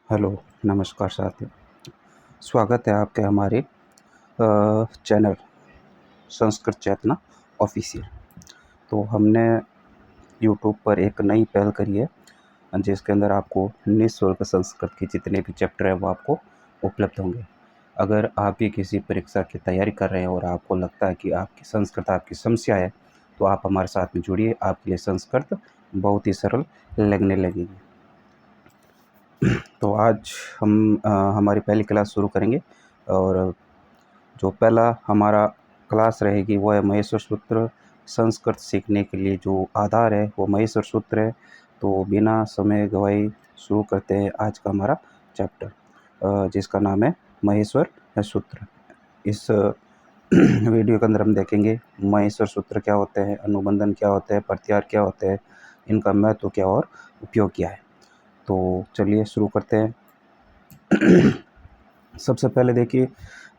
Hello, नमस्कार साथियों। स्वागत है आपके हमारे चैनल संस्कृत चेतना ऑफ़िशियल। तो हमने यूट्यूब पर एक नई पहल करी है, जिसके अंदर आपको निःशुल्क संस्कृत के जितने भी चैप्टर हैं वो आपको उपलब्ध होंगे। अगर आप भी किसी परीक्षा की तैयारी कर रहे हैं और आपको लगता है कि आपकी संस्कृत आपकी समस्या है, तो आप हमारे साथ में जुड़िए। आपके लिए संस्कृत बहुत ही सरल लगने लगेगी। तो आज हम हमारी पहली क्लास शुरू करेंगे और जो पहला हमारा क्लास रहेगी वो है महेश्वर सूत्र। संस्कृत सीखने के लिए जो आधार है वो महेश्वर सूत्र है। तो बिना समय गवाए शुरू करते हैं आज का हमारा चैप्टर, जिसका नाम है महेश्वर सूत्र। इस वीडियो के अंदर हम देखेंगे महेश्वर सूत्र क्या होते हैं, अनुबंधन क्या होते हैं, प्रत्याहार क्या होते हैं, इनका महत्व क्या और उपयोग क्या है। तो चलिए शुरू करते हैं। सबसे पहले देखिए,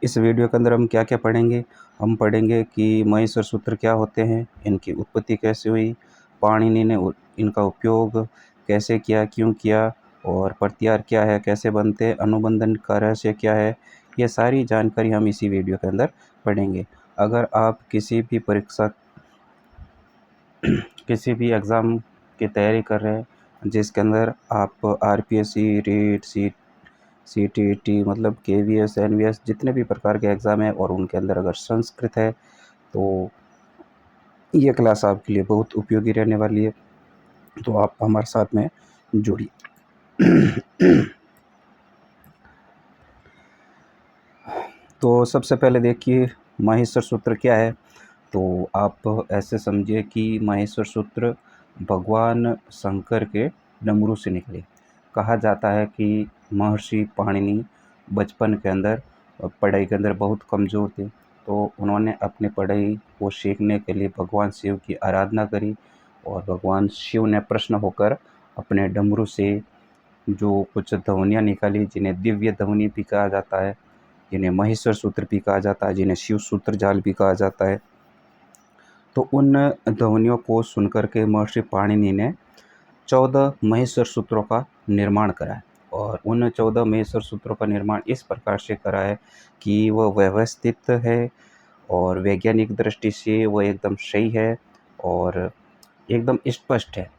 इस वीडियो के अंदर हम क्या क्या पढ़ेंगे। हम पढ़ेंगे कि महेश्वर सूत्र क्या होते हैं, इनकी उत्पत्ति कैसे हुई, पाणिनि ने इनका उपयोग कैसे किया, क्यों किया, और प्रत्याहार क्या है, कैसे बनते हैं, अनुबंधन का रहस्य क्या है। ये सारी जानकारी हम इसी वीडियो के अंदर पढ़ेंगे। अगर आप किसी भी परीक्षा किसी भी एग्ज़ाम की तैयारी कर रहे हैं जिसके अंदर आप आरपीएससी, रीट, सीटीईटी मतलब केवीएस, एनवीएस जितने भी प्रकार के एग्ज़ाम हैं और उनके अंदर अगर संस्कृत है तो ये क्लास आपके लिए बहुत उपयोगी रहने वाली है। तो आप हमारे साथ में जुड़िए। तो सबसे पहले देखिए महेश्वर सूत्र क्या है। तो आप ऐसे समझिए कि महेश्वर सूत्र भगवान शंकर के डमरू से निकले। कहा जाता है कि महर्षि पाणिनि बचपन के अंदर पढ़ाई के अंदर बहुत कमज़ोर थे, तो उन्होंने अपनी पढ़ाई को सीखने के लिए भगवान शिव की आराधना करी और भगवान शिव ने प्रसन्न होकर अपने डमरू से जो कुछ ध्वनियाँ निकाली, जिन्हें दिव्य ध्वनि भी कहा जाता है, जिन्हें महेश्वर सूत्र भी कहा जाता है, जिन्हें शिव सूत्र जाल भी कहा जाता है। तो उन ध्वनियों को सुनकर के महर्षि पाणिनि ने 14 महेश्वर सूत्रों का निर्माण करा है। और उन 14 महेश्वर सूत्रों का निर्माण इस प्रकार से करा है कि वह व्यवस्थित है और वैज्ञानिक दृष्टि से वह एकदम सही है और एकदम स्पष्ट है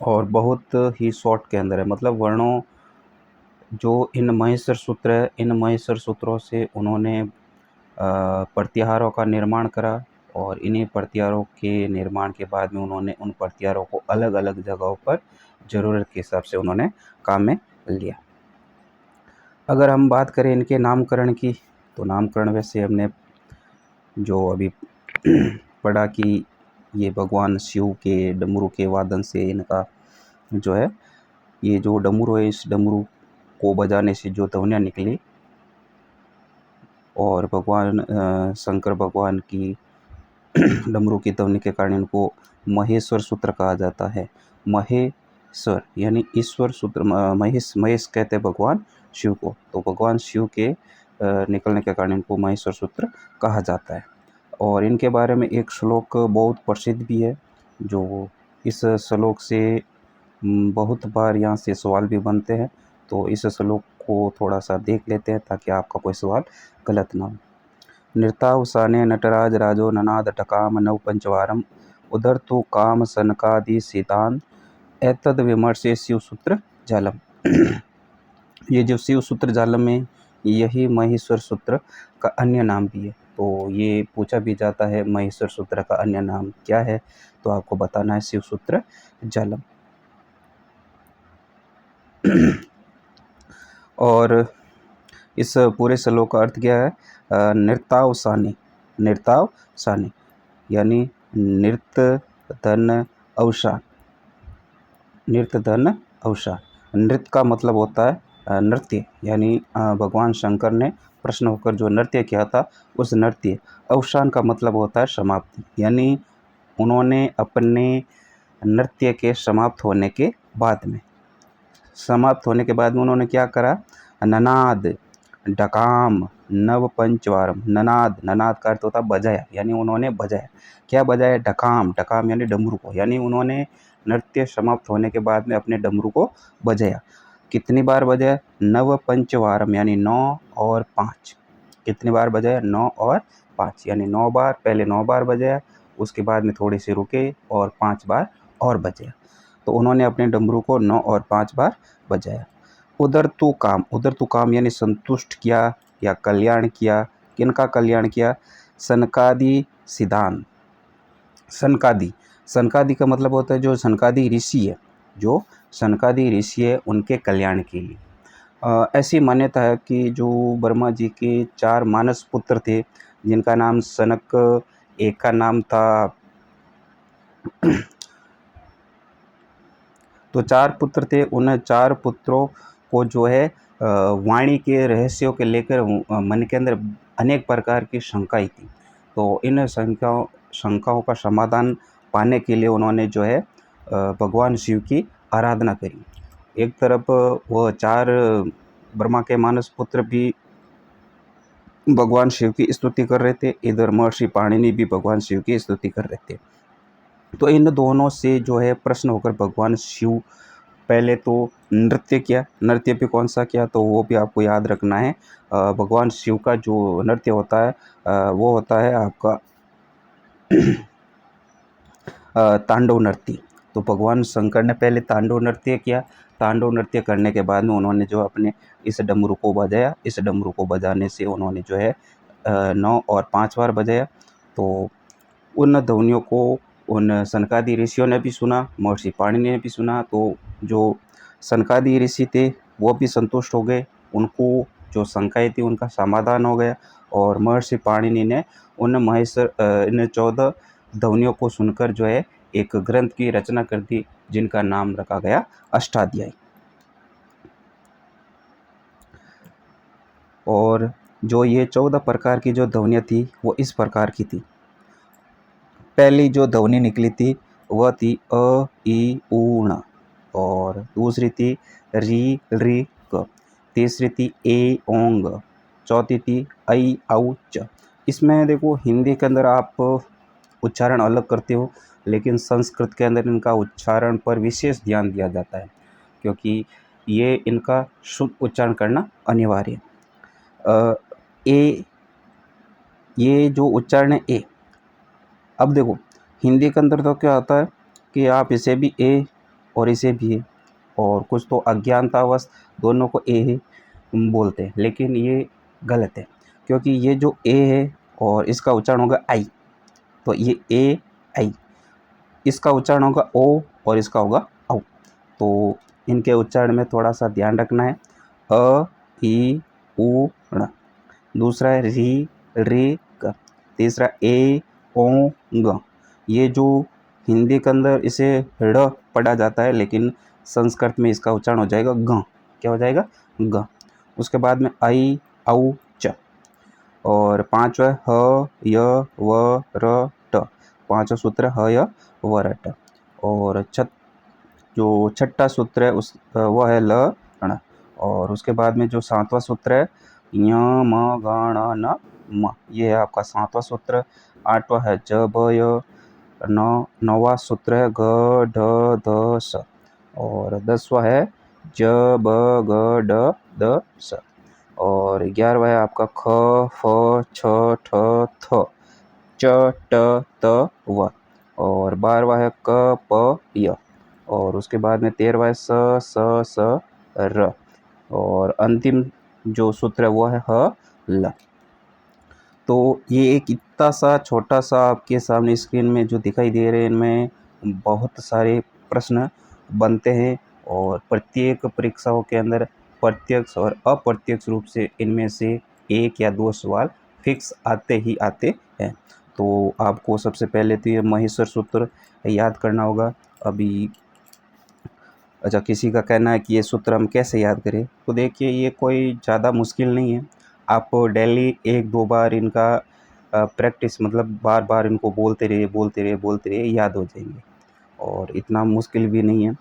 और बहुत ही शॉर्ट के अंदर है। मतलब वर्णों जो इन महेश्वर सूत्र है, इन महेश्वर सूत्रों से उन्होंने प्रत्याहारों का निर्माण करा और इन्हीं प्रत्याहारों के निर्माण के बाद में उन्होंने उन प्रत्याहारों को अलग अलग जगहों पर ज़रूरत के हिसाब से उन्होंने काम में लिया। अगर हम बात करें इनके नामकरण की, तो नामकरण वैसे हमने जो अभी पढ़ा कि ये भगवान शिव के डमरू के वादन से इनका जो है, ये जो डमरू है, इस डमरू को बजाने से जो ध्वनियाँ निकली और भगवान शंकर भगवान की डमरू की ध्वनि के कारण इनको महेश्वर सूत्र कहा जाता है। महेश्वर यानी ईश्वर सूत्र, महेश कहते हैं भगवान शिव को, तो भगवान शिव के निकलने के कारण इनको महेश्वर सूत्र कहा जाता है। और इनके बारे में एक श्लोक बहुत प्रसिद्ध भी है, जो इस श्लोक से बहुत बार यहाँ से सवाल भी बनते हैं। तो इस श्लोक को थोड़ा सा देख लेते हैं ताकि आपका कोई सवाल गलत ना हो। नृतावसाने नटराज राजो ननाद टकाम नव पंचवारम उधर तो काम सनकादि सीतान एतद विमर्शे शिव सूत्र जालम। ये जो शिव सूत्र जालम है, यही महेश्वर सूत्र का अन्य नाम भी है। तो ये पूछा भी जाता है महेश्वर सूत्र का अन्य नाम क्या है, तो आपको बताना है शिव सूत्र जालम। और इस पूरे श्लोक का अर्थ क्या है? नृतावसानी, नृतावसानी यानी नृत्य धन अवसान, नृत्य धन अवसान। नृत्य का मतलब होता है नृत्य, यानी भगवान शंकर ने प्रश्न होकर जो नृत्य किया था उस नृत्य। अवसान का मतलब होता है समाप्ति, यानी उन्होंने अपने नृत्य के समाप्त होने के बाद में उन्होंने क्या करा? ननाद डकाम नव पंचवारम। ननाद, ननाद का अर्थ होता है बजाया, यानी उन्होंने बजाया। क्या बजाया? डकाम, डकाम यानी डमरू को, यानी उन्होंने नृत्य समाप्त होने के बाद में अपने डमरू को बजाया। कितनी बार बजाया? नव पंचवारम, यानी 9 और 5। कितनी बार बजाया? 9 और 5, यानी 9 बार, पहले 9 बार बजाया, उसके बाद में थोड़े से रुके और 5 बार और बजाया। तो उन्होंने अपने डमरू को 9 और 5 बार बजाया। उधर तू काम यानी संतुष्ट किया या कल्याण किया। किनका कल्याण किया? सनकादि सिद्धांत। सनकादि का मतलब होता है जो सनकादि ऋषि है, उनके कल्याण के लिए। ऐसी मान्यता है कि जो ब्रह्मा जी के 4 मानस पुत्र थे, जिनका नाम सनक, एक का नाम था तो 4 पुत्र थे। उन 4 पुत्रों को जो है वाणी के रहस्यों के लेकर मन के अंदर अनेक प्रकार की शंकाएं थी। तो इन शंकाओं का समाधान पाने के लिए उन्होंने जो है भगवान शिव की आराधना करी। एक तरफ वह 4 ब्रह्मा के मानस पुत्र भी भगवान शिव की स्तुति कर रहे थे, इधर महर्षि पाणिनि भी भगवान शिव की स्तुति कर रहे थे। तो इन दोनों से जो है प्रश्न होकर भगवान शिव पहले तो नृत्य किया। नृत्य भी कौन सा किया? तो वो भी आपको याद रखना है। भगवान शिव का जो नृत्य होता है वो होता है आपका तांडव नृत्य। तो भगवान शंकर ने पहले तांडव नृत्य किया। तांडव नृत्य करने के बाद में उन्होंने जो अपने इस डमरू को बजाया। इस डमरू को बजाने से उन्होंने जो है 9 और 5 बार बजाया। तो उन ध्वनियों को उन सनकादि ऋषियों ने भी सुना, महर्षि पाणिनि ने भी सुना। तो जो सनकादि ऋषि थे वो भी संतुष्ट हो गए, उनको जो शंकाएँ थी उनका समाधान हो गया। और महर्षि पाणिनि ने इन 14 ध्वनियों को सुनकर जो है एक ग्रंथ की रचना कर दी, जिनका नाम रखा गया अष्टाध्यायी। और जो ये 14 प्रकार की जो ध्वनियाँ थी वो इस प्रकार की थी। पहली जो ध्वनि निकली थी वह थी अ, ई, उ, ण। और दूसरी थी री, ऋ, क। तीसरी थी ए, ओं, ग। चौथी थी ऐ, औ, च। इसमें देखो हिंदी के अंदर आप उच्चारण अलग करते हो, लेकिन संस्कृत के अंदर इनका उच्चारण पर विशेष ध्यान दिया जाता है, क्योंकि ये इनका शुद्ध उच्चारण करना अनिवार्य है। ए, ये जो उच्चारण है ए। अब देखो हिंदी के अंदर तो क्या होता है कि आप इसे भी ए और इसे भी ए, और कुछ तो अज्ञानतावश दोनों को ए ही बोलते हैं, लेकिन ये गलत है, क्योंकि ये जो ए है और इसका उच्चारण होगा आई। तो ये ए, आई, इसका उच्चारण होगा ओ और इसका होगा औ। तो इनके उच्चारण में थोड़ा सा ध्यान रखना है। अ, ई, उ, ण। दूसरा है री, ऋ, क। तीसरा ए, ओ, ग। ये जो हिंदी के अंदर इसे ड़ पढ़ा जाता है, लेकिन संस्कृत में इसका उच्चारण हो जाएगा ग। क्या हो जाएगा? ग। उसके बाद में ऐ, औ, च। और पांचवा ह, य, व, र, ट। पांचवा सूत्र ह, य, व, र, ट। और जो छठा सूत्र है वह है ल, ण। और उसके बाद में जो 7वां सूत्र है य, म, ग, ण, न, म। ये है आपका 7वां सूत्र। 8वां है ज, ब, य। 9वां सूत्र है ग, ढ, ध, स। और 10वां है ज, ब, ग, ड, द, स। और 11वां है आपका ख, फ, छ, ठ, थ, च, ट, त, व। और 12वां है क, प, य। और उसके बाद में 13वां है स, स, र। और अंतिम जो सूत्र है वो है ह, ल। तो ये एक इतना सा छोटा सा आपके सामने स्क्रीन में जो दिखाई दे रहे हैं, इनमें बहुत सारे प्रश्न बनते हैं, और प्रत्येक परीक्षाओं के अंदर प्रत्यक्ष और अप्रत्यक्ष रूप से इनमें से 1 या 2 सवाल फिक्स आते ही आते हैं। तो आपको सबसे पहले तो ये महेश्वर सूत्र याद करना होगा। अभी अच्छा, किसी का कहना है कि ये सूत्र हम कैसे याद करें? तो देखिए ये कोई ज़्यादा मुश्किल नहीं है। आप डेली 1-2 बार इनका प्रैक्टिस, मतलब बार-बार इनको बोलते रहिए, याद हो जाएंगे। और इतना मुश्किल भी नहीं है।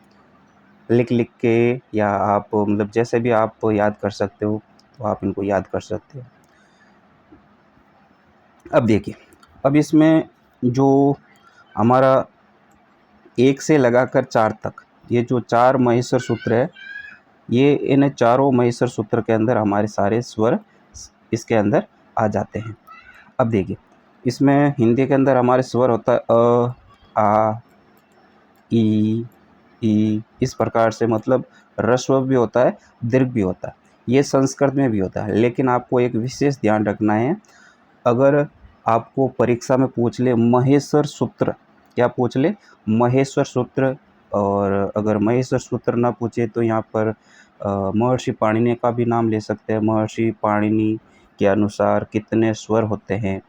लिख के या आप मतलब जैसे भी आप याद कर सकते हो, तो आप इनको याद कर सकते हो। अब देखिए, अब इसमें जो हमारा 1 से लगाकर 4 तक, ये जो 4 महेश्वर सूत्र है, ये इन चारों महिसर सूत्र के अंदर हमारे सारे स्वर इसके अंदर आ जाते हैं। अब देखिए, इसमें हिंदी के अंदर हमारे स्वर होता है अ, आ, ई, इस प्रकार से, मतलब ह्रस्व भी होता है, दीर्घ भी होता है। ये संस्कृत में भी होता है, लेकिन आपको एक विशेष ध्यान रखना है। अगर आपको परीक्षा में पूछ ले महेश्वर सूत्र, क्या पूछ ले? महेश्वर सूत्र। और अगर महेश्वर सूत्र ना पूछे तो यहाँ पर महर्षि पाणिनि का भी नाम ले सकते हैं। महर्षि पाणिनि के अनुसार कितने स्वर होते हैं,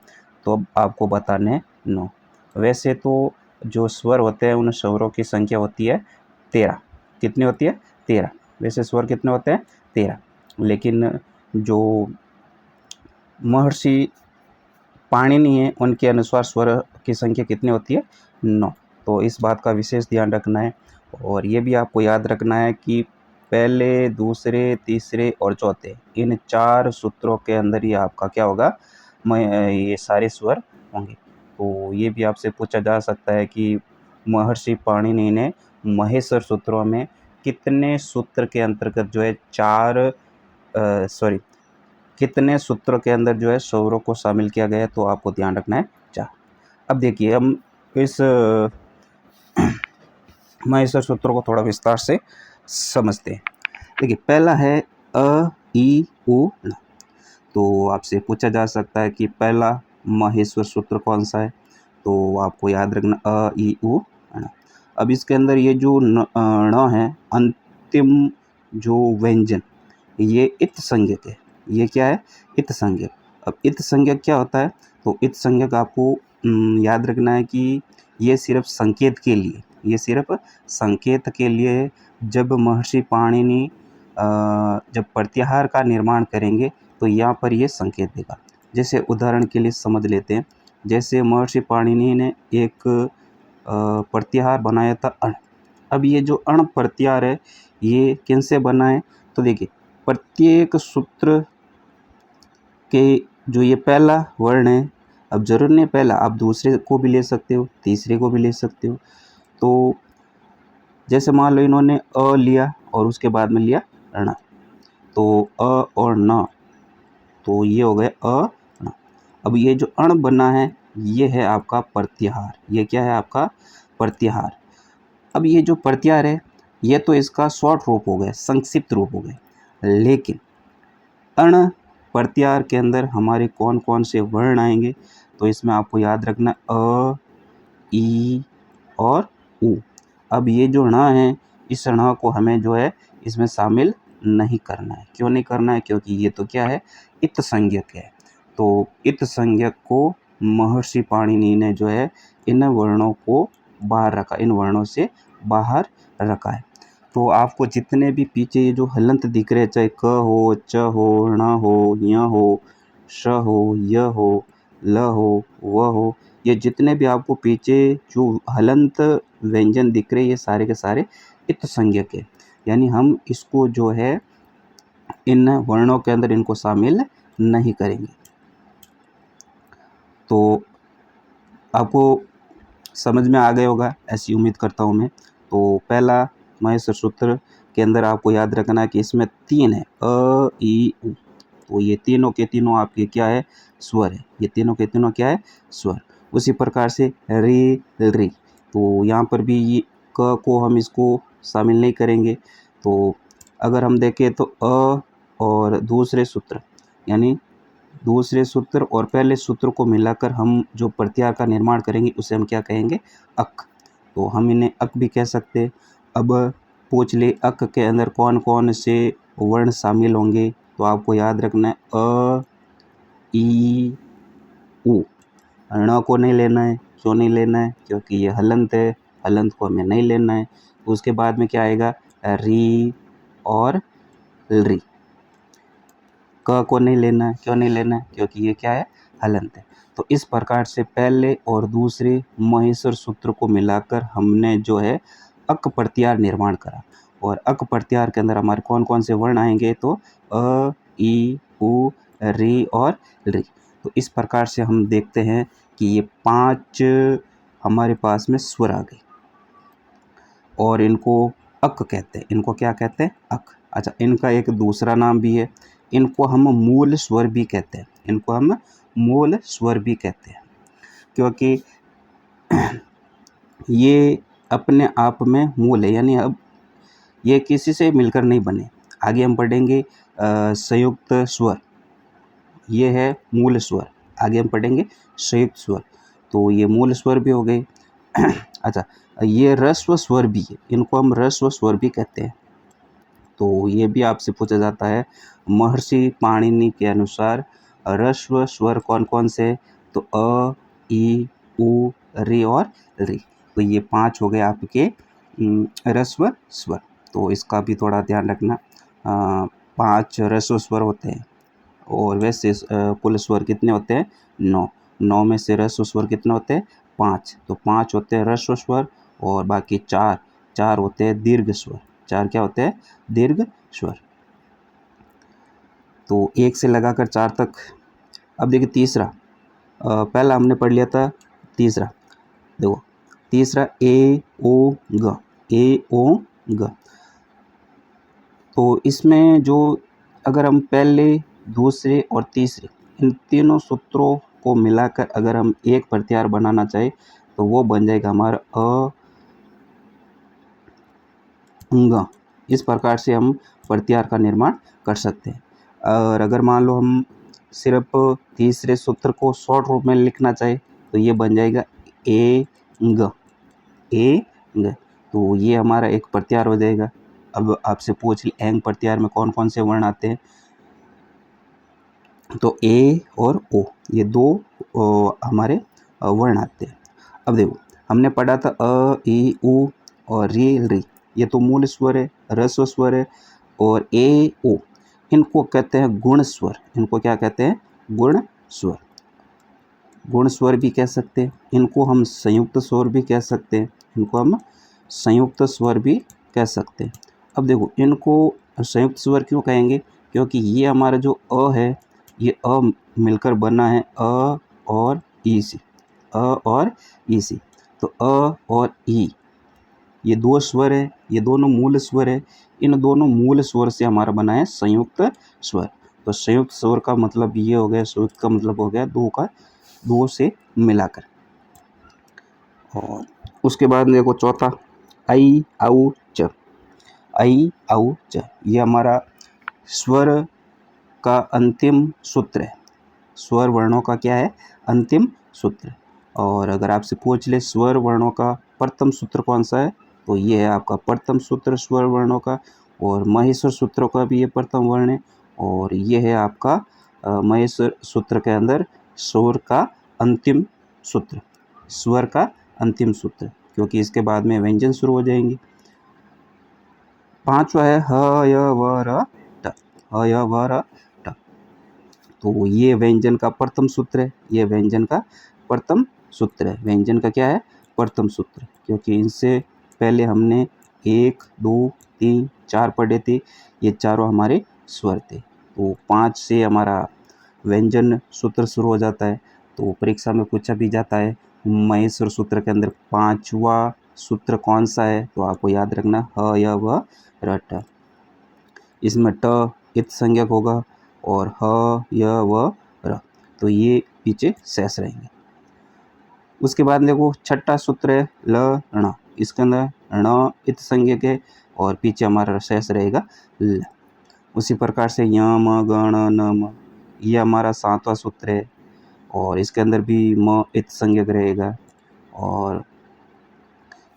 तो अब आपको बताने 9। वैसे तो जो स्वर होते हैं उन स्वरों की संख्या होती है 13। कितनी होती है? 13। वैसे स्वर कितने होते हैं? 13। लेकिन जो महर्षि पाणिनि है उनके अनुसार स्वर की संख्या कितनी होती है? 9। तो इस बात का विशेष ध्यान रखना है। और ये भी आपको याद रखना है कि पहले, दूसरे, तीसरे और चौथे, इन 4 सूत्रों के अंदर ही आपका क्या होगा? ये सारे स्वर होंगे। तो ये भी आपसे पूछा जा सकता है कि महर्षि पाणिनि ने महेश्वर सूत्रों में कितने सूत्र के अंतर्गत जो है कितने सूत्रों के अंदर जो है स्वरों को शामिल किया गया है, तो आपको ध्यान रखना है 4। अब देखिए, हम इस महेश्वर सूत्रों को थोड़ा विस्तार से समझते हैं। देखिए, पहला है अ, ई, उ, न। तो आपसे पूछा जा सकता है कि पहला महेश्वर सूत्र कौन सा है, तो आपको याद रखना अ, ई, उ, न। अब इसके अंदर ये जो ण है, अंतिम जो व्यंजन, ये इत संज्ञक है। ये क्या है? इत संज्ञक। अब इत संज्ञक क्या होता है? तो इत संज्ञक आपको याद रखना है कि ये सिर्फ संकेत के लिए, ये सिर्फ संकेत के लिए, जब महर्षि पाणिनि जब प्रत्याहार का निर्माण करेंगे तो यहाँ पर ये संकेत देगा। जैसे उदाहरण के लिए समझ लेते हैं, जैसे महर्षि पाणिनि ने एक प्रत्याहार बनाया था अण। अब ये जो अण प्रत्याहार है, ये किनसे बना है? तो देखिए, प्रत्येक सूत्र के जो ये पहला वर्ण है, अब जरूर नहीं पहला, आप दूसरे को भी ले सकते हो, तीसरे को भी ले सकते हो। तो जैसे मान लो इन्होंने अ लिया और उसके बाद में लिया ण, तो अ और न, तो ये हो गए अ न। अब ये जो अण बना है, ये है आपका प्रत्याहार। ये क्या है? आपका प्रत्याहार। अब ये जो प्रत्याहार है, ये तो इसका शॉर्ट रूप हो गया, संक्षिप्त रूप हो गया। लेकिन अण प्रत्याहार के अंदर हमारे कौन कौन से वर्ण आएंगे? तो इसमें आपको याद रखना अ, ई और उ। अब ये जो ण है, इस ण को हमें जो है इसमें शामिल नहीं करना है। क्यों नहीं करना है? क्योंकि ये तो क्या है? इत संज्ञक है। तो इत संज्ञक को महर्षि पाणिनि ने जो है इन वर्णों को बाहर रखा, इन वर्णों से बाहर रखा है। तो आपको जितने भी पीछे ये जो हलंत दिख रहे हैं, चाहे क हो, च हो, ण हो, य हो, श हो, य हो, ल हो, व हो, ये जितने भी आपको पीछे जो हलंत व्यंजन दिख रहे हैं, ये सारे के सारे इत संज्ञक है। यानी हम इसको जो है इन वर्णों के अंदर इनको शामिल नहीं करेंगे। तो आपको समझ में आ गया होगा, ऐसी उम्मीद करता हूँ मैं। तो पहला महेश्वर सूत्र के अंदर आपको याद रखना है कि इसमें 3 है, अ, ई, उ। तो ये तीनों के तीनों आपके क्या है? स्वर है। ये तीनों के तीनों क्या है? स्वर। उसी प्रकार से रे, री, तो यहाँ पर भी ये क को हम इसको शामिल नहीं करेंगे। तो अगर हम देखें तो अ और दूसरे सूत्र, यानी दूसरे सूत्र और पहले सूत्र को मिलाकर हम जो प्रत्याहार का निर्माण करेंगे उसे हम क्या कहेंगे? अक। तो हम इन्हें अक भी कह सकते हैं। अब पूछ ले अक के अंदर कौन कौन से वर्ण शामिल होंगे, तो आपको याद रखना है अ, ई, उ। ण को नहीं लेना है। क्यों नहीं लेना है? क्योंकि ये हलंत है, हलंत को हमें नहीं लेना है। उसके बाद में क्या आएगा? री और री। क को नहीं लेना है। क्यों नहीं लेना है? क्योंकि ये क्या है? हलंत है। तो इस प्रकार से पहले और दूसरे महेश्वर सूत्र को मिलाकर हमने जो है अक प्रत्याहार निर्माण करा। और अक प्रत्याहार के अंदर हमारे कौन कौन से वर्ण आएंगे? तो अ, ई, उ, री और री। तो इस प्रकार से हम देखते हैं कि ये 5 हमारे पास में स्वर आ गए और इनको अक कहते हैं। इनको क्या कहते हैं? अक। अच्छा, इनका एक दूसरा नाम भी है, इनको हम मूल स्वर भी कहते हैं, इनको हम मूल स्वर भी कहते हैं, क्योंकि ये अपने आप में मूल है, यानी अब ये किसी से मिलकर नहीं बने। आगे हम पढ़ेंगे संयुक्त स्वर, ये है मूल स्वर। आगे हम पढ़ेंगे संयुक्त स्वर, तो ये मूल स्वर भी हो गए। अच्छा, ये ह्रस्व स्वर भी है, इनको हम ह्रस्व स्वर भी कहते हैं। तो ये भी आपसे पूछा जाता है, महर्षि पाणिनि के अनुसार ह्रस्व स्वर कौन कौन से? तो अ, ई, उ, रे और रे। तो ये 5 हो गए आपके ह्रस्व स्वर। तो इसका भी थोड़ा ध्यान रखना। 5 ह्रस्व स्वर होते हैं, और वैसे कुल स्वर कितने होते हैं? 9। 9 में से ह्रस्व स्वर कितने होते हैं? 5। तो 5 होते हैं ह्रस्व स्वर, और बाकी 4 होते हैं दीर्घ स्वर। 4 क्या होते हैं? दीर्घ स्वर। तो 1 से लगाकर 4 तक। अब देखिए तीसरा, पहला हमने पढ़ लिया था तीसरा। देखो तीसरा ए ओ ग, ए ओ ग। तो इसमें जो अगर हम पहले, दूसरे और तीसरे इन तीनों सूत्रों को मिलाकर अगर हम एक प्रत्याहार बनाना चाहें, तो वो बन जाएगा हमारा अ ग। इस प्रकार से हम प्रत्याहार का निर्माण कर सकते हैं। और अगर मान लो हम सिर्फ तीसरे सूत्र को शॉर्ट रूप में लिखना चाहे, तो ये बन जाएगा ए ग, ए ग। तो ये हमारा एक प्रत्याहार हो जाएगा। अब आपसे पूछ एंग प्रत्याहार में कौन कौन से वर्ण आते हैं? तो ए और ओ, ये 2 हमारे वर्ण आते हैं। अब देखो हमने पढ़ा था अ, ई, उ और रे, रे, ये तो मूल स्वर है, ह्रस्व स्वर है। और ए, ओ, इनको कहते हैं गुण स्वर। इनको क्या कहते हैं? गुण स्वर। गुण स्वर भी कह सकते हैं। इनको हम संयुक्त स्वर भी कह सकते हैं, इनको हम संयुक्त स्वर भी कह सकते हैं। अब देखो इनको संयुक्त स्वर क्यों कहेंगे? क्योंकि ये हमारा जो अ है, ये अ मिलकर बना है अ और ई से, अ और ई से। तो अ और ई, ये 2 स्वर है, ये दोनों मूल स्वर है। इन दोनों मूल स्वर से हमारा बना है संयुक्त स्वर। तो संयुक्त स्वर का मतलब ये हो गया, संयुक्त का मतलब हो गया 2 से मिलाकर। और उसके बाद देखो चौथा, आई, औ, च। आई, औ, च, ये हमारा स्वर का अंतिम सूत्र है। स्वर वर्णों का क्या है? अंतिम सूत्र। और अगर आपसे पूछ ले स्वर वर्णों का प्रथम सूत्र कौन सा है, तो ये है आपका प्रथम सूत्र स्वर वर्णों का। और महेश्वर सूत्रों का भी ये प्रथम वर्ण है। और ये है आपका महेश्वर सूत्र के अंदर स्वर का अंतिम सूत्र, स्वर का अंतिम सूत्र, क्योंकि इसके बाद में व्यंजन शुरू हो जाएंगे। 5वां है ह, य, व, र, ट। ह, य, व, र, ट। तो ये व्यंजन का प्रथम सूत्र है, ये व्यंजन का प्रथम सूत्र है। व्यंजन का क्या है? प्रथम सूत्र, क्योंकि इनसे पहले हमने 1, 2, 3, 4 पढ़े थे, ये चारों हमारे स्वर थे। तो 5 से हमारा व्यंजन सूत्र शुरू हो जाता है। तो परीक्षा में पूछा भी जाता है महेश्वर सूत्र के अंदर 5वां सूत्र कौन सा है? तो आपको याद रखना ह, य, व, र, ट। इसमें ट इत संज्ञक होगा, और ह, य, व, र, तो ये पीछे शेष रहेंगे। उसके बाद देखो छठा सूत्र है ल, ण। इसके अंदर ण इत संज्ञक है, और पीछे हमारा शेष रहेगा ल। उसी प्रकार से य, म, ग, ण, न, म, ये हमारा 7वां सूत्र है, और इसके अंदर भी म इत संज्ञक रहेगा। और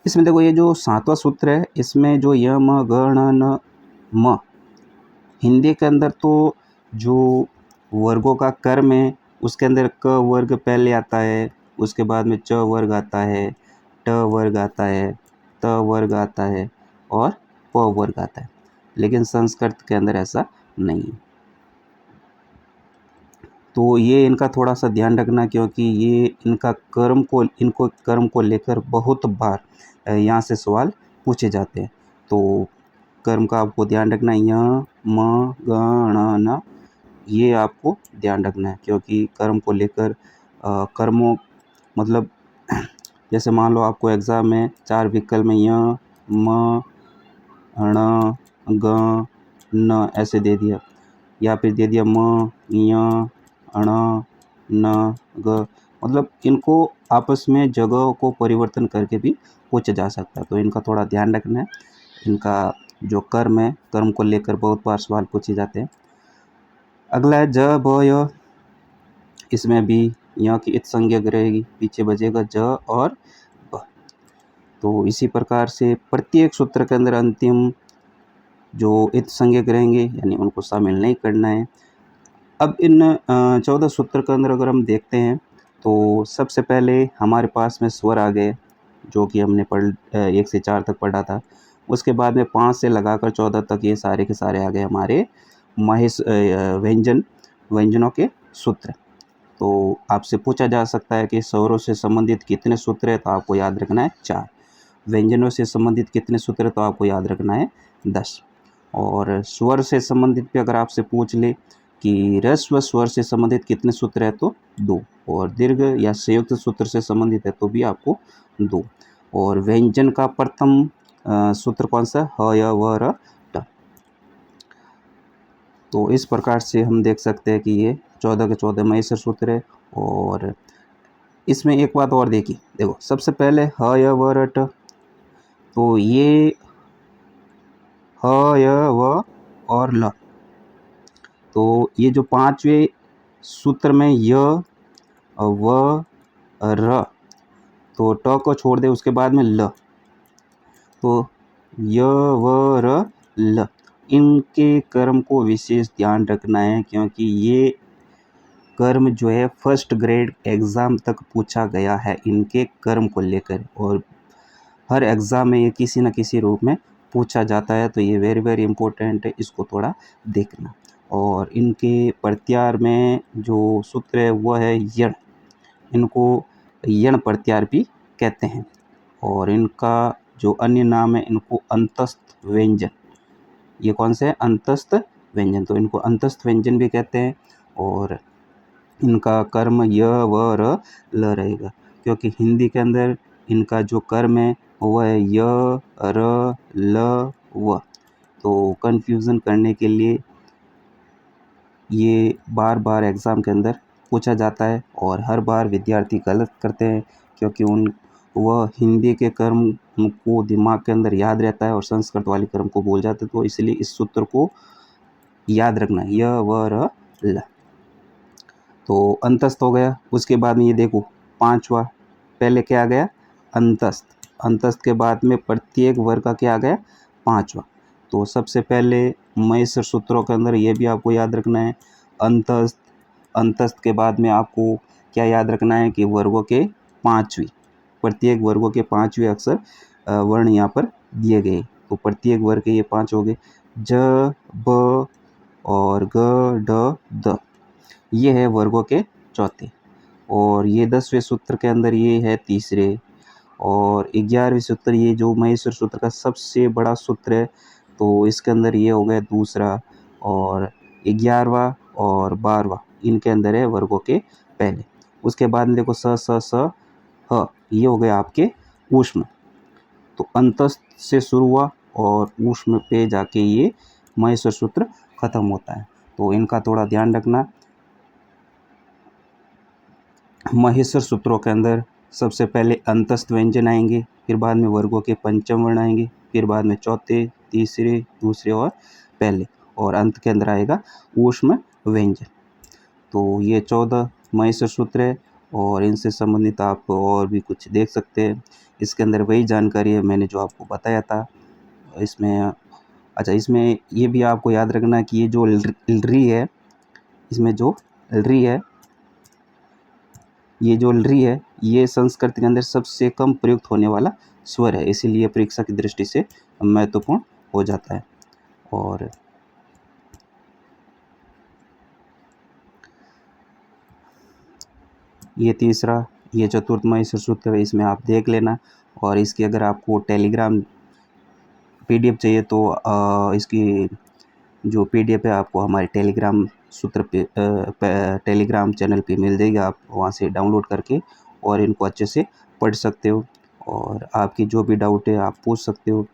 इसमें देखो ये जो 7वां सूत्र है, इसमें जो य, म, ग, ण, न, म, हिंदी के अंदर तो जो वर्गों का क्रम है, उसके अंदर क वर्ग पहले आता है, उसके बाद में च वर्ग आता है, ट वर्ग आता है, त वर्ग आता है, और प वर्ग आता है। लेकिन संस्कृत के अंदर ऐसा नहीं है। तो ये इनका थोड़ा सा ध्यान रखना, क्योंकि ये इनको क्रम को लेकर बहुत बार यहाँ से सवाल पूछे जाते हैं। तो कर्म का आपको ध्यान रखना है, य, म, ग, ण, न, ये आपको ध्यान रखना है, क्योंकि कर्म को लेकर कर्मों मतलब जैसे मान लो आपको एग्ज़ाम में 4 विकल्प में य, म, ण, ग, न ऐसे दे दिया, या फिर दे दिया म, य, ण, न, ग, मतलब इनको आपस में जगह को परिवर्तन करके भी पूछा जा सकता है, तो इनका थोड़ा ध्यान रखना है। इनका जो कर्म है, कर्म को लेकर बहुत बार सवाल पूछे जाते हैं। अगला है ज, ब, य। इसमें भी य की इत संज्ञक रहेगी, पीछे बजेगा ज और ब। तो इसी प्रकार से प्रत्येक सूत्र के अंदर अंतिम जो इत संज्ञक रहेंगे यानी उनको शामिल नहीं करना है। अब इन 14 सूत्र के अंदर अगर हम देखते हैं तो सबसे पहले हमारे पास में स्वर आ गए, जो कि हमने 1 से 4 तक पढ़ा था। उसके बाद में 5 से लगाकर 14 तक ये सारे के सारे आ गए हमारे व्यंजनों के सूत्र। तो आपसे पूछा जा सकता है कि स्वरों से संबंधित कितने सूत्र है, तो आपको याद रखना है 4। व्यंजनों से संबंधित कितने सूत्र है, तो आपको याद रखना है 10। और स्वर से संबंधित भी अगर आपसे पूछ ले कि ह्रस्व स्वर से संबंधित कितने सूत्र है, तो 2। और दीर्घ या संयुक्त सूत्र से संबंधित है तो भी आपको 2। और व्यंजन का प्रथम सूत्र कौन सा? ह, य, व, र, ट। तो इस प्रकार से हम देख सकते हैं कि ये 14 के 14 महेश्वर सूत्र है। और इसमें एक बात और देखिए, देखो सबसे पहले ह, य, व, र, ट। तो ये ह, य, व और ल, तो ये जो 5वें सूत्र में य, व, र, तो ट को छोड़ दे, उसके बाद में ल, तो य, व, र, ल। इनके कर्म को विशेष ध्यान रखना है, क्योंकि ये कर्म जो है फर्स्ट ग्रेड एग्ज़ाम तक पूछा गया है इनके कर्म को लेकर, और हर एग्ज़ाम में ये किसी न किसी रूप में पूछा जाता है। तो ये वेरी वेरी इम्पोर्टेंट है, इसको थोड़ा देखना। और इनके प्रत्यार में जो सूत्र है वो है यण, इनको यण प्रत्यार भी कहते हैं। और इनका जो अन्य नाम है, इनको अंतस्थ व्यंजन। ये कौन से हैं? अंतस्थ व्यंजन। तो इनको अंतस्थ व्यंजन भी कहते हैं। और इनका कर्म य, व, र, ल रहेगा, क्योंकि हिंदी के अंदर इनका जो कर्म है वो है य, र, ल, व। तो कन्फ्यूज़न करने के लिए ये बार बार एग्ज़ाम के अंदर पूछा जाता है, और हर बार विद्यार्थी गलत करते हैं, क्योंकि वह हिंदी के कर्म को दिमाग के अंदर याद रहता है और संस्कृत वाले कर्म को भूल जाते हैं। तो इसलिए इस सूत्र को याद रखना है, य, व, र, ल। तो अंतस्थ हो गया। उसके बाद में ये देखो 5वां, पहले क्या आ गया? अंतस्थ। अंतस्थ के बाद में प्रत्येक वर्ग का क्या आ गया? 5वां। तो सबसे पहले महेश्वर सूत्रों के अंदर ये भी आपको याद रखना है, अंतस्थ। अंतस्थ के बाद में आपको क्या याद रखना है कि वर्गों के 5वीं, प्रत्येक वर्गों के 5वें अक्षर वर्ण यहाँ पर दिए गए। तो प्रत्येक वर्ग के ये 5 हो गए, ज, ब और ग, ड, द। ये है वर्गों के चौथे। और ये 10वें सूत्र के अंदर ये है तीसरे। और 11वें सूत्र, ये जो महेश्वर सूत्र का सबसे बड़ा सूत्र है, तो इसके अंदर ये हो गया दूसरा। और 11वां और 12वां इनके अंदर है वर्गों के पहले। उसके बाद में देखो स, स, स, ह, ये हो गए आपके ऊष्म। तो अंतस्थ से शुरू हुआ और ऊष्म पे जाके ये महेश्वर सूत्र खत्म होता है। तो इनका थोड़ा ध्यान रखना। महेश्वर सूत्रों के अंदर सबसे पहले अंतस्थ व्यंजन आएंगे, फिर बाद में वर्गों के पंचम वर्ण आएंगे, फिर बाद में चौथे, तीसरे, दूसरे और पहले, और अंत के अंदर आएगा ऊष्म व्यंजन। तो ये 14 महेश्वर सूत्र है, और इनसे संबंधित आप और भी कुछ देख सकते हैं। इसके अंदर वही जानकारी है मैंने जो आपको बताया था। इसमें अच्छा, इसमें ये भी आपको याद रखना कि ये जो लृ है, इसमें जो लृ है, ये जो लृ है, ये संस्कृत के अंदर सबसे कम प्रयुक्त होने वाला स्वर है, इसीलिए परीक्षा की दृष्टि से महत्वपूर्ण हो जाता है। और ये तीसरा, ये चतुर्थ महेश्वर सूत्र है, इसमें आप देख लेना। और इसकी अगर आपको टेलीग्राम PDF चाहिए तो इसकी जो PDF है आपको हमारे टेलीग्राम सूत्र पे टेलीग्राम चैनल पे मिल जाएगी। आप वहाँ से डाउनलोड करके और इनको अच्छे से पढ़ सकते हो, और आपकी जो भी डाउट है आप पूछ सकते हो।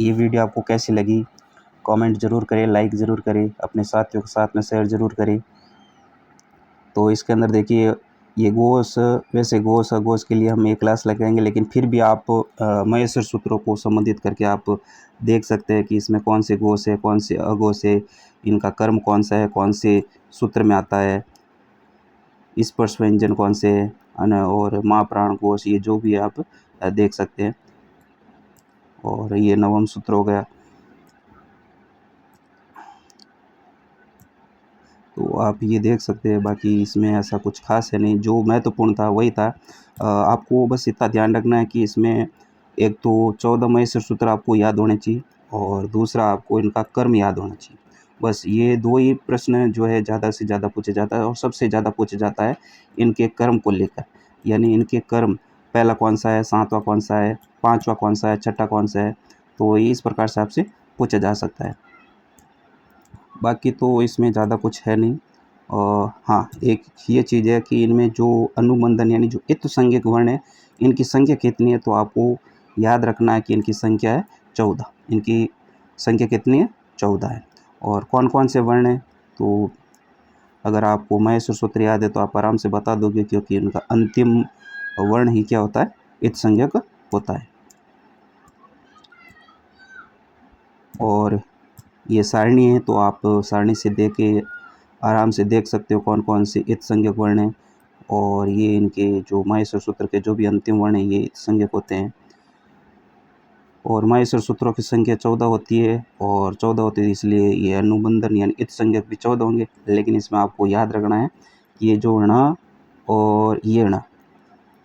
ये वीडियो आपको कैसी लगी कमेंट ज़रूर करें, लाइक ज़रूर करें, अपने साथियों के साथ में शेयर ज़रूर करें। तो इसके अंदर देखिए ये गोस, वैसे गोस के लिए हम एक क्लास लगाएंगे, लेकिन फिर भी आप महेश्वर सूत्रों को संबंधित करके आप देख सकते हैं कि इसमें कौन से गोस है, कौन से अगोस है, इनका कर्म कौन सा है, कौन से सूत्र में आता है, स्पर्श व्यंजन कौन से है ना, और माँ प्राण कोश, ये जो भी आप देख सकते हैं। और ये नवम सूत्र हो गया। तो आप ये देख सकते हैं, बाकी इसमें ऐसा कुछ खास है नहीं, जो महत्वपूर्ण था वही था। आपको बस इतना ध्यान रखना है कि इसमें एक तो 14 महेश्वर सूत्र आपको याद होने चाहिए, और दूसरा आपको इनका कर्म याद होना चाहिए। बस ये 2 ही प्रश्न जो है ज़्यादा से ज़्यादा पूछे जाता है, और सबसे ज़्यादा पूछा जाता है इनके कर्म को लेकर, यानी इनके कर्म पहला कौन सा है, 7वां कौन सा है, 5वां कौन सा है, छठा कौन सा है। तो इस प्रकार से आपसे पूछा जा सकता है। बाकी तो इसमें ज़्यादा कुछ है नहीं। हाँ, एक ये चीज़ है कि इनमें जो अनुबंधन यानी जो इत संज्ञक वर्ण है, इनकी संख्या कितनी है, तो आपको याद रखना है कि इनकी संख्या है 14। इनकी संख्या कितनी है? 14 है। और कौन-कौन से वर्ण हैं, तो अगर आपको महेश्वर सूत्र याद है तो आप आराम से बता दोगे, क्योंकि इनका अंतिम वर्ण ही क्या होता है? इत संज्ञक होता है। और ये सारणी है, तो आप सारणी से देख के आराम से देख सकते हो कौन कौन से इत संज्ञक वर्ण हैं, और ये इनके जो महेश्वर सूत्र के जो भी अंतिम वर्ण हैं ये इत संज्ञक होते हैं। और महेश्वर सूत्रों की संख्या 14 होती है, और 14 होती है इसलिए ये अनुबंधन यानी इत संज्ञक भी 14 होंगे। लेकिन इसमें आपको याद रखना है कि ये जो ण और ये ण,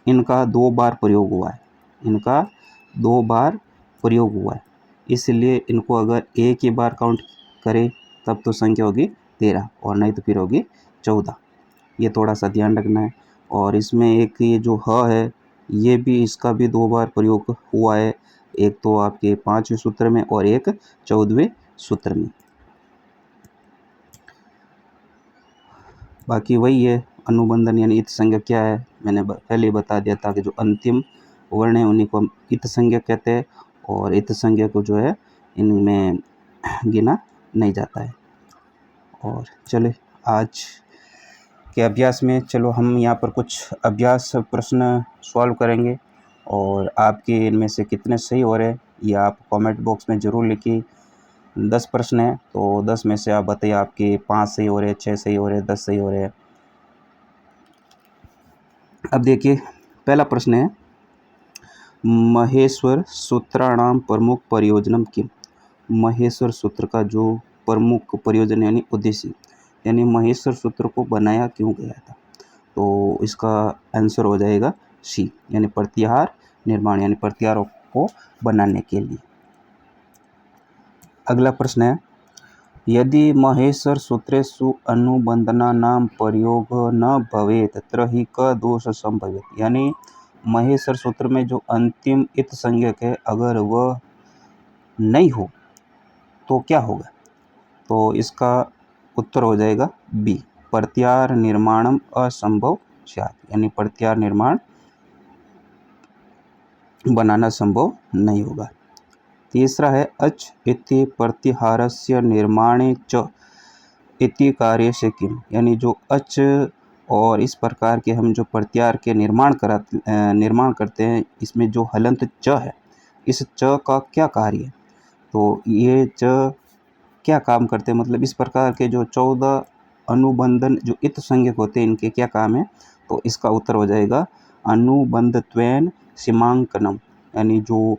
इनका 2 बार प्रयोग हुआ है, इनका 2 बार प्रयोग हुआ है, इसलिए इनको अगर एक ही बार काउंट करें तब तो संख्या होगी 13, और नहीं तो फिर होगी 14। ये थोड़ा सा ध्यान रखना है। और इसमें एक ये जो ह है, ये भी, इसका भी 2 बार प्रयोग हुआ है, एक तो आपके 5वें सूत्र में और एक 14वें सूत्र में। बाकी वही है, अनुबंधन यानी इत संज्ञक क्या है, मैंने पहले ही बता दिया था कि जो अंतिम वर्ण है उन्हीं को हम इत संज्ञक कहते हैं, और इत संज्ञक को जो है इनमें गिना नहीं जाता है। और चले आज के अभ्यास में, चलो हम यहाँ पर कुछ अभ्यास प्रश्न सॉल्व करेंगे, और आपके इनमें से कितने सही हो रहे हैं ये आप कमेंट बॉक्स में ज़रूर लिखिए। 10 प्रश्न हैं, तो 10 में से आप बताइए आपके 5 सही हो रहे हैं, 6 सही हो रहे हैं, 10 सही हो रहे हैं। अब देखिए पहला प्रश्न है, महेश्वर सूत्राणाम प्रमुख प्रयोजनम किम। महेश्वर सूत्र का जो प्रमुख प्रयोजन यानी उद्देश्य, यानी महेश्वर सूत्र को बनाया क्यों गया था, तो इसका आंसर हो जाएगा सी, यानी प्रत्याहार निर्माण, यानी प्रत्याहारों को बनाने के लिए। अगला प्रश्न है, यदि महेश्वर सूत्रेषु अनुबंधनानां प्रयोग न भवेत् तर्हि क दोष संभवेत्। यानी महेश्वर सूत्र में जो अंतिम इत संज्ञक है अगर वह नहीं हो तो क्या होगा, तो इसका उत्तर हो जाएगा बी, प्रत्याहार निर्माणम असंभव स्यात्, यानी प्रत्याहार निर्माण बनाना संभव नहीं होगा। तीसरा है, अच इति प्रत्याहारस्य निर्माणे च इति कार्य से किम। यानी जो अच और इस प्रकार के हम जो प्रत्याहार के निर्माण करते हैं, इसमें जो हलंत च है, इस च का क्या कार्य है, तो ये च क्या काम करते हैं, मतलब इस प्रकार के जो 14 अनुबंधन जो इत संज्ञक होते हैं इनके क्या काम है, तो इसका उत्तर हो जाएगा अनुबंधत्वेन सीमांकनम। यानी जो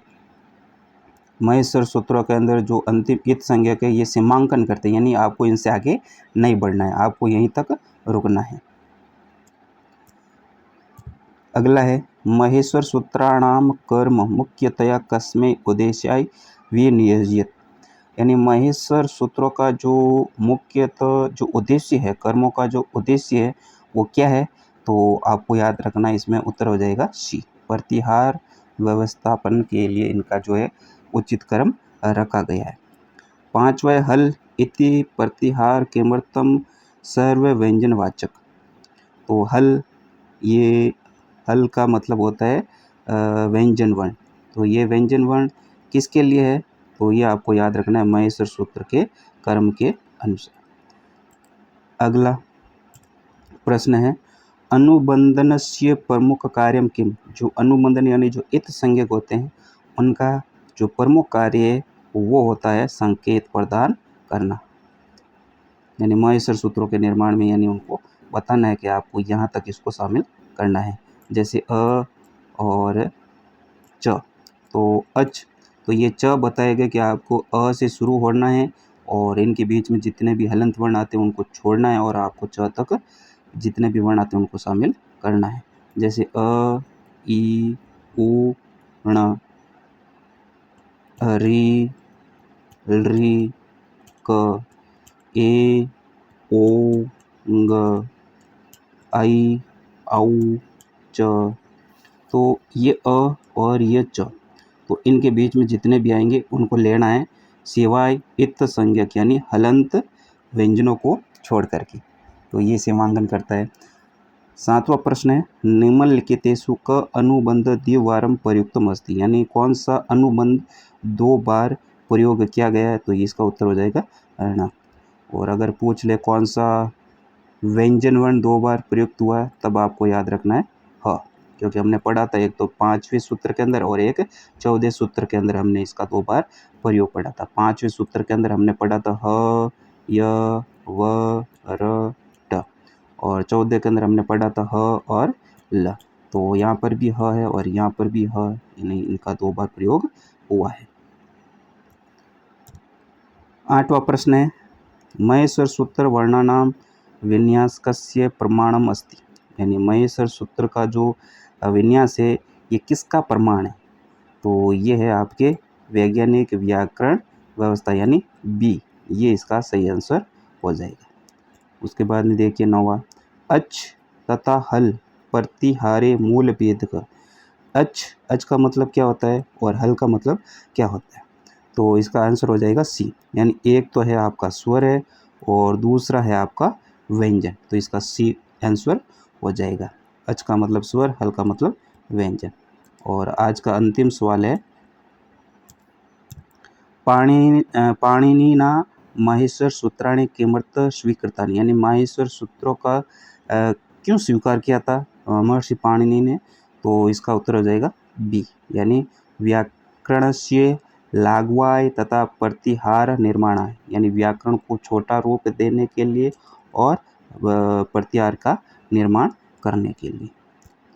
महेश्वर सूत्रों के अंदर जो अंतिम इत संज्ञक है ये सीमांकन करते हैं, यानी आपको इनसे आगे नहीं बढ़ना है, आपको यहीं तक रुकना है। अगला है, महेश्वर सूत्राणाम कर्म मुख्यतया कस्मै उद्देश्याय विनियोजित। यानी महेश्वर सूत्रों का जो मुख्यतः जो उद्देश्य है, कर्मों का जो उद्देश्य है वो क्या है, तो आपको याद रखना, इसमें उत्तर हो जाएगा सी, प्रत्याहार व्यवस्थापन के लिए इनका जो है उचित कर्म रखा गया है। 5वां हल इति प्रत्याहार किमर्थम सर्व व्यंजनवाचक। तो हल, ये हल का मतलब होता है व्यंजन वर्ण, तो ये व्यंजन वर्ण किसके लिए है, तो ये आपको याद रखना है माहेश्वर सूत्र के कर्म के अनुसार। अगला प्रश्न है अनुबंधनस्य प्रमुख कार्यम किम। जो अनुबंधन यानी जो इत संज्ञक होते हैं उनका जो प्रमुख कार्य है वो होता है संकेत प्रदान करना। यानी माहेश्वर सूत्रों के निर्माण में यानी उनको बताना है कि आपको यहाँ तक इसको शामिल करना है। जैसे अ और च, तो अच, तो ये च बताएगा कि आपको अ से शुरू होना है और इनके बीच में जितने भी हलंत वर्ण आते हैं उनको छोड़ना है और आपको च तक जितने भी वर्ण आते हैं उनको शामिल करना है। जैसे अ, ई, उ, ण, री, ऋ, क, ए, ओ, ग, आई, औ, च। तो ये अ और ये च, तो इनके बीच में जितने भी आएंगे उनको लेना है सिवाय इत संज्ञक यानी हलंत व्यंजनों को छोड़ करके। तो ये सीमांकन करता है। 7वां प्रश्न है निम्नलिखितेषु क अनुबंध द्विवारं प्रयुक्तम् अस्ति। यानी कौन सा अनुबंध 2 बार प्रयोग किया गया है, तो इसका उत्तर हो जाएगा ण। और अगर पूछ ले कौन सा व्यंजन वर्ण 2 बार प्रयुक्त हुआ है, तब आपको याद रखना है ह, क्योंकि हमने पढ़ा था एक तो 5वें सूत्र के अंदर और एक 14वें सूत्र के अंदर हमने इसका 2 बार प्रयोग पढ़ा था। 5वें सूत्र के अंदर हमने पढ़ा था ह, य, व, र, ट और 14 के अंदर हमने पढ़ा था ह और ल। तो यहाँ पर भी ह है और यहाँ पर भी ह, यानी इनका 2 बार प्रयोग हुआ है। 8वां प्रश्न है महेश्वर सूत्र वर्णानाम विन्यासकस्य प्रमाणम अस्ति। यानी महेश्वर सूत्र का जो विन्यास है ये किसका प्रमाण है, तो ये है आपके वैज्ञानिक व्याकरण व्यवस्था यानी बी, ये इसका सही आंसर हो जाएगा। उसके बाद में देखिए 9वां अच तथा हल प्रतिहारे मूल भेदक। अच का मतलब क्या होता है और हल का मतलब क्या होता है, तो इसका आंसर हो जाएगा सी। यानी एक तो है आपका स्वर है और दूसरा है आपका व्यंजन, तो इसका सी आंसर हो जाएगा। अच का मतलब स्वर, हल का मतलब व्यंजन। और आज का अंतिम सवाल है पाणिनिना माहेश्वर सूत्राणि किमर्थ स्वीकृतानि। यानी माहेश्वर सूत्रों का क्यों स्वीकार किया था महर्षि पाणिनि ने, तो इसका उत्तर हो जाएगा बी, यानी व्याकरणस्य लाघवाय तथा प्रतिहार निर्माणाय। यानी व्याकरण को छोटा रूप देने के लिए और प्रतिहार का निर्माण करने के लिए।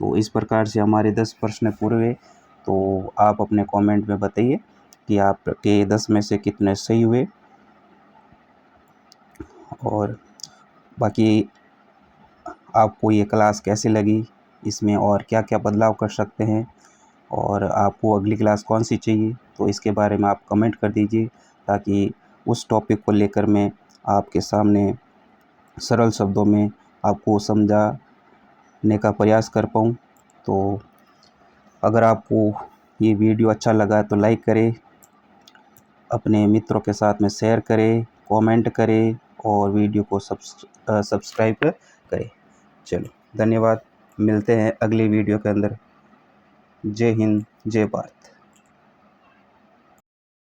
तो इस प्रकार से हमारे 10 प्रश्न पूरे हुए। तो आप अपने कमेंट में बताइए कि आपके 10 में से कितने सही हुए और बाकी आपको ये क्लास कैसी लगी, इसमें और क्या क्या बदलाव कर सकते हैं और आपको अगली क्लास कौन सी चाहिए, तो इसके बारे में आप कमेंट कर दीजिए ताकि उस टॉपिक को लेकर मैं आपके सामने सरल शब्दों में आपको समझाने का प्रयास कर पाऊँ। तो अगर आपको ये वीडियो अच्छा लगा तो लाइक करें, अपने मित्रों के साथ में शेयर करें, कमेंट करें और वीडियो को सब्सक्राइब करें। चलो धन्यवाद, मिलते हैं अगली वीडियो के अंदर। जय हिंद, जय भारत।